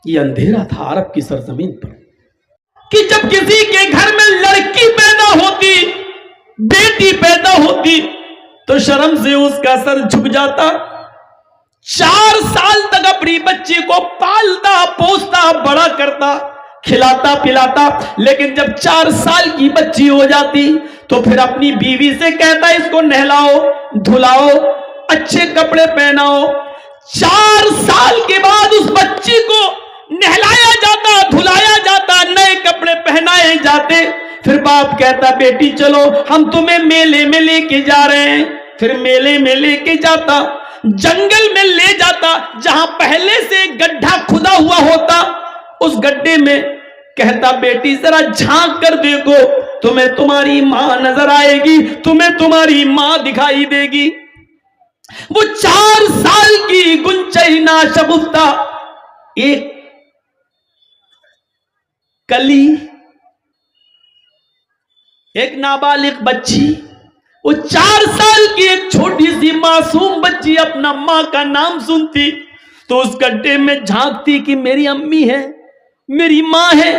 یہ اندھیرا تھا عرب کی سرزمین پر کہ جب کسی کے گھر میں لڑکی پیدا ہوتی، بیٹی پیدا ہوتی، تو شرم سے اس کا سر جھک جاتا. 4 سال تک اپنی بچی کو پالتا پوستا بڑا کرتا، کھلاتا پلاتا، لیکن جب 4 سال کی بچی ہو جاتی تو پھر اپنی بیوی سے کہتا اس کو نہلاؤ دھلاؤ اچھے کپڑے پہناؤ. 4 سال کے بعد اس بچی کو نہلایا جاتا دھلایا جاتا نئے کپڑے پہنائے جاتے. پھر باپ کہتا بیٹی چلو ہم تمہیں میلے میں لے کے جا رہے ہیں. پھر میلے میں لے کے جاتا، جنگل میں لے جاتا جہاں پہلے سے گڈھا کھدا ہوا ہوتا. اس گڈھے میں کہتا بیٹی ذرا جھانک کر دیکھو، تمہیں تمہاری ماں نظر آئے گی، تمہیں تمہاری ماں دکھائی دے گی. وہ 4 سال کی گنچئی ناشگفتہ ایک کلی، ایک نابالغ بچی، وہ 4 سال کی ایک چھوٹی سی معصوم بچی اپنا ماں کا نام سنتی تو اس گڈھے میں جھانکتی کہ میری امی ہے، میری ماں ہے.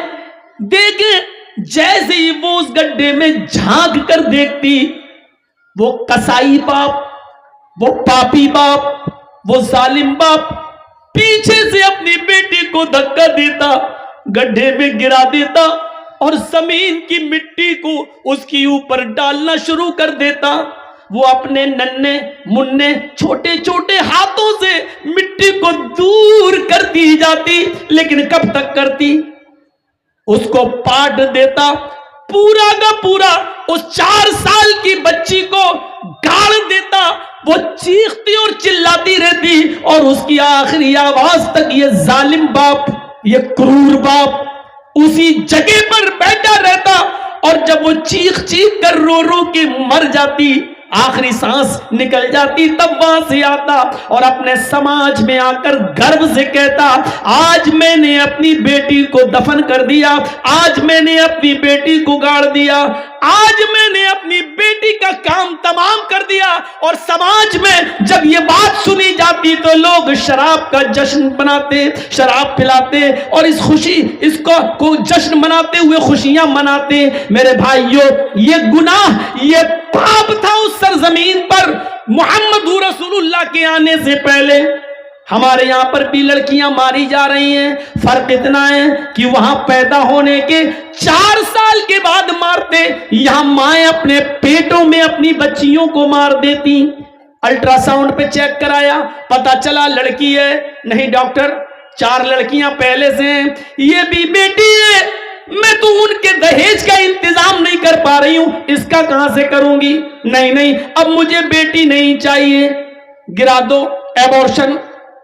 دیکھیں جیسے ہی وہ اس گڈھے میں جھانک کر دیکھتی، وہ قصائی باپ، وہ پاپی باپ، وہ ظالم باپ پیچھے سے اپنی بیٹی کو دھکا دیتا، گڈھے میں گرا دیتا اور زمین کی مٹی کو اس کی اوپر ڈالنا شروع کر دیتا. وہ اپنے ننھے منھے چھوٹے چھوٹے ہاتھوں سے مٹی کو دور کرتی جاتی، لیکن کب تک کرتی؟ اس کو پاٹ دیتا پورا کا پورا، اس 4 سال کی بچی کو گاڑ دیتا. وہ چیختی اور چلاتی رہتی اور اس کی آخری آواز تک یہ ظالم باپ، یہ کرور باپ اسی جگہ پر بیٹھا رہتا. اور جب وہ چیخ چیخ کر رو رو کے مر جاتی، آخری سانس نکل جاتی، تب وہاں سے آتا اور اپنے سماج میں آ کر گرو سے کہتا آج میں نے اپنی بیٹی کو دفن کر دیا، آج میں نے اپنی بیٹی کو گاڑ دیا، آج میں نے اپنی بیٹی کا کام تمام کر دیا. اور سماج میں جب یہ بات سنی جاتی تو لوگ شراب کا جشن بناتے، شراب پلاتے اور اس کو جشن مناتے ہوئے خوشیاں مناتے. میرے بھائیوں، یہ گناہ، یہ پاپ تھا اس سرزمین پر محمد رسول اللہ کے آنے سے پہلے. ہمارے یہاں پر بھی لڑکیاں ماری جا رہی ہیں، فرق اتنا ہے کہ وہاں پیدا ہونے کے 4 سال کے بعد مارتے، یہاں مائیں اپنے پیٹوں میں اپنی بچیوں کو مار دیتی. الٹرا ساؤنڈ پہ چیک کرایا، پتا چلا لڑکی ہے، نہیں ڈاکٹر 4 لڑکیاں پہلے سے ہیں، یہ بھی بیٹی ہے، میں تو ان کے دہیج کا انتظام نہیں کر پا رہی ہوں، اس کا کہاں سے کروں گی؟ نہیں اب مجھے بیٹی نہیں چاہیے، گرا دو، ایبورشن،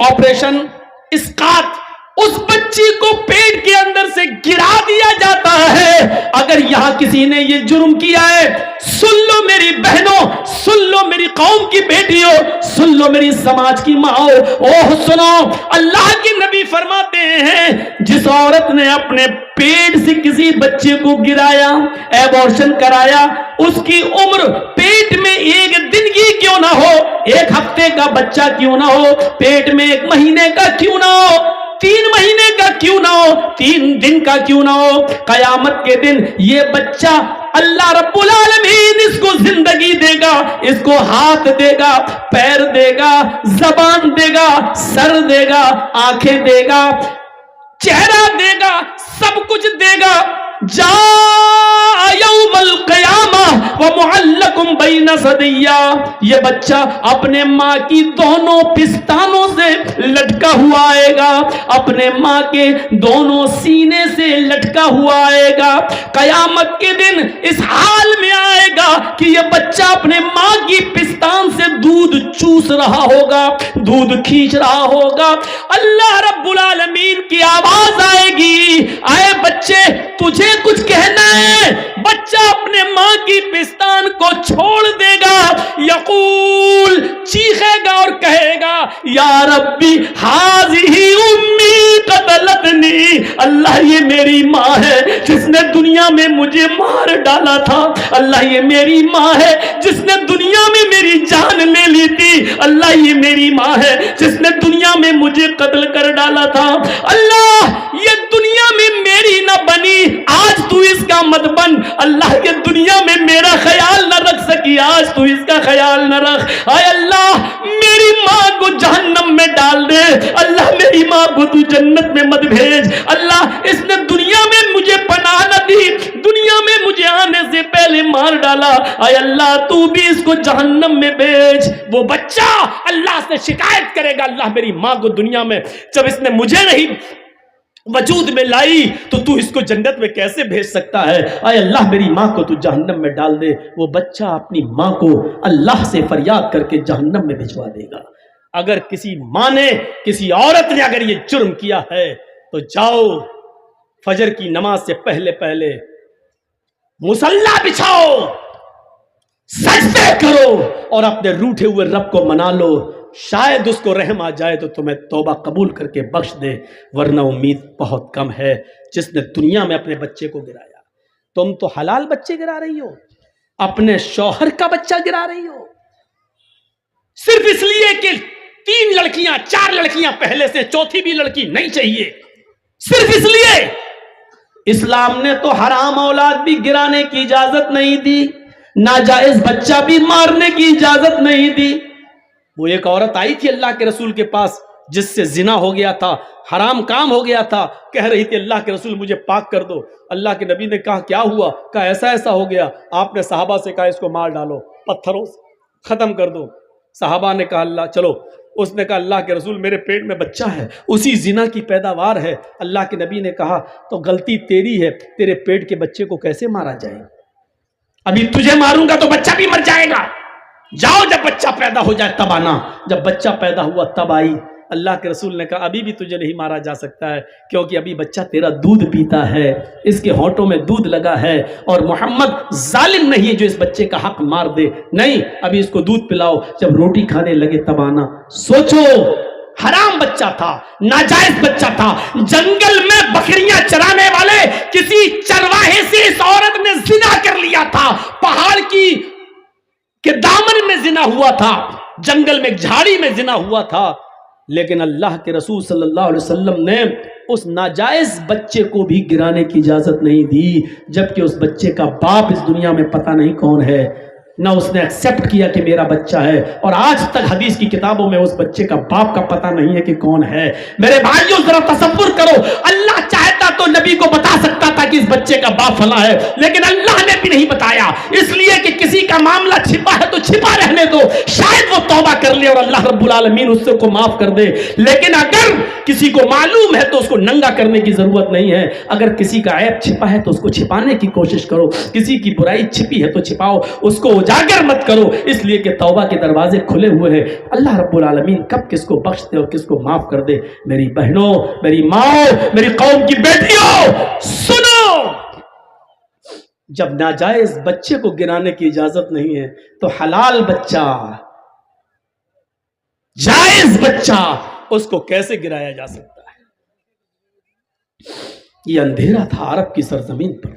آپریشن، اسقاط. اس بچی کو پیٹ کے اندر سے گرا دیا جاتا ہے. اگر یہاں کسی نے یہ جرم کیا ہے، سن لو میری بہنوں، سن لو میری قوم کی بیٹیوں، سن لو میری سماج کی ماں، اوہ سنو، اللہ کے نبی فرماتے ہیں جس عورت نے اپنے پیٹ سے کسی بچے کو گرایا، ایبورشن کرایا، اس کی عمر پیٹ میں 1 دن کی کیوں نہ ہو، 1 ہفتے کا بچہ کیوں نہ ہو، پیٹ میں 1 مہینے کا کیوں نہ ہو، 3 مہینے کا کیوں نہ ہو، 3 دن کا کیوں نہ ہو، قیامت کے دن یہ بچہ اللہ رب العالمین اس کو زندگی دے گا، اس کو ہاتھ دے گا، پیر دے گا، زبان دے گا، سر دے گا، آنکھیں دے گا، چہرہ دے گا، سب کچھ دے گا. جاء یوم القیامہ ومعلقم بین ثدیہ، یہ بچہ اپنے ماں کی دونوں پستانوں سے لٹکا ہوا آئے گا، اپنے ماں کے دونوں سینے سے لٹکا ہوا آئے گا. قیامت کے دن اس حال میں آئے گا کہ یہ بچہ اپنے ماں کی پستان سے دودھ چوس رہا ہوگا، دودھ کھینچ رہا ہوگا. اللہ رب العالمین کی آواز آئے گی، آئے بچے تجھے کچھ کہنا ہے؟ بچہ اپنے ماں کی پستان کو چھوڑ دے گا، یقول چیخے گا اور کہے گا یا ربی ہذہ امی قتلتنی، اللہ یہ میری ماں ہے جس نے دنیا میں مجھے مار ڈالا تھا، اللہ یہ میری ماں ہے جس نے دنیا دنیا میں میری جان لے لی تھی، اللہ یہ میری ماں ہے جس نے دنیا میں مجھے قتل کر ڈالا تھا، اللہ یہ دنیا میں میری نہ بنی، آج تو اس کا مت بن، اللہ کے دنیا میں میرا خیال نہ رکھ سکی، آج تو اس کا خیال نہ رکھ، آئے اللہ میری ماں کو جہنم میں ڈال دے، اللہ میری ماں کو تو جنت میں مت بھیج، اللہ اس نے دنیا میں مجھے پناہ نہ دی، دنیا میں مجھے آنے سے پہلے مار ڈالا، آئے اللہ تو بھی اس کو جہنم میں بھیج۔ وہ بچہ اللہ سے شکایت کرے گا، اللہ میری ماں کو دنیا میں جب اس نے مجھے نہیں وجود میں لائی تو اس کو جنت میں کیسے بھیج سکتا ہے، اے اللہ میری ماں کو تو جہنم میں ڈال دے۔ وہ بچہ اپنی ماں کو اللہ سے فریاد کر کے جہنم میں بھجوا دے گا۔ اگر کسی ماں نے، کسی عورت نے اگر یہ جرم کیا ہے تو جاؤ فجر کی نماز سے پہلے پہلے مصلی بچھاؤ، سجدے کرو اور اپنے روٹھے ہوئے رب کو منا لو، شاید اس کو رحم آ جائے تو تمہیں توبہ قبول کر کے بخش دے، ورنہ امید بہت کم ہے۔ جس نے دنیا میں اپنے بچے کو گرایا، تم تو حلال بچے گرا رہی ہو، اپنے شوہر کا بچہ گرا رہی ہو، صرف اس لیے کہ 3 لڑکیاں 4 لڑکیاں پہلے سے، چوتھی بھی لڑکی نہیں چاہیے، صرف اس لیے۔ اسلام نے تو حرام اولاد بھی گرانے کی اجازت نہیں دی، ناجائز بچہ بھی مارنے کی اجازت نہیں دی۔ وہ ایک عورت آئی تھی اللہ کے رسول کے پاس جس سے زنا ہو گیا تھا، حرام کام ہو گیا تھا، کہہ رہی تھی اللہ کے رسول مجھے پاک کر دو۔ اللہ کے نبی نے کہا کیا ہوا؟ کہا ایسا ایسا ہو گیا۔ آپ نے صحابہ سے کہا اس کو مار ڈالو، پتھروں سے ختم کر دو۔ صحابہ نے کہا اللہ چلو، اس نے کہا اللہ کے رسول میرے پیٹ میں بچہ ہے، اسی زنا کی پیداوار ہے۔ اللہ کے نبی نے کہا تو غلطی تیری ہے، تیرے پیٹ کے بچے کو کیسے مارا جائے؟ ابھی تجھے ماروں گا تو بچہ بھی مر جائے گا، جاؤ جب بچہ پیدا ہو جائے تب آنا۔ جب بچہ پیدا ہوا تب آئی۔ اللہ کے رسول نے کہا ابھی بھی تجھے نہیں مارا جا سکتا ہے، کیونکہ ابھی بچہ تیرا دودھ پیتا ہے، اس کے ہونٹوں میں دودھ لگا ہے، اور محمد ظالم نہیں ہے جو اس بچے کا حق مار دے، نہیں ابھی اس کو دودھ پلاؤ، جب روٹی کھانے لگے تب آنا۔ سوچو، حرام بچہ تھا، ناجائز بچہ تھا، جنگل میں بکریاں چرانے والے کسی چرواہے سے اس عورت نے زنا کر لیا تھا، پہاڑ کے دامن میں زنا ہوا تھا، جنگل میں ایک جھاڑی میں زنا ہوا تھا، لیکن اللہ کے رسول صلی اللہ علیہ وسلم نے اس ناجائز بچے کو بھی گرانے کی اجازت نہیں دی، جبکہ اس بچے کا باپ اس دنیا میں پتہ نہیں کون ہے، نہ اس نے ایکسپٹ کیا کہ میرا بچہ ہے، اور آج تک حدیث کی کتابوں میں اس بچے کا باپ کا پتہ نہیں ہے کہ کون ہے۔ میرے بھائیوں ذرا تصور کرو، اللہ چاہتا تو نبی کو بتا سکتا تھا کہ اس بچے کا باپ فلاں ہے، لیکن اللہ نے بھی نہیں بتایا، اس لیے کہ کسی کا معاملہ چھپا ہے تو چھپا رہنے دو، شاید وہ توبہ کر لے اور اللہ رب العالمین اس کو معاف کر دے، لیکن اگر کسی کو معلوم ہے تو اس کو ننگا کرنے کی ضرورت نہیں ہے، اگر کسی کا عیب چھپا ہے تو اس کو چھپانے کی کوشش کرو، کسی کی برائی چھپی ہے تو چھپاؤ، اس کو اجاگر مت کرو، اس لیے کہ توبہ کے دروازے کھلے ہوئے ہیں، اللہ رب العالمین کب کس کو بخش دے اور کس کو معاف کر دے۔ میری بہنوں، میری ماں، میری قوم کی بیٹیوں سنو، جب ناجائز بچے کو گرانے کی اجازت نہیں ہے تو حلال بچہ، جائز بچہ، اس کو کیسے گرایا جا سکتا ہے؟ یہ اندھیرا تھا عرب کی سرزمین پر،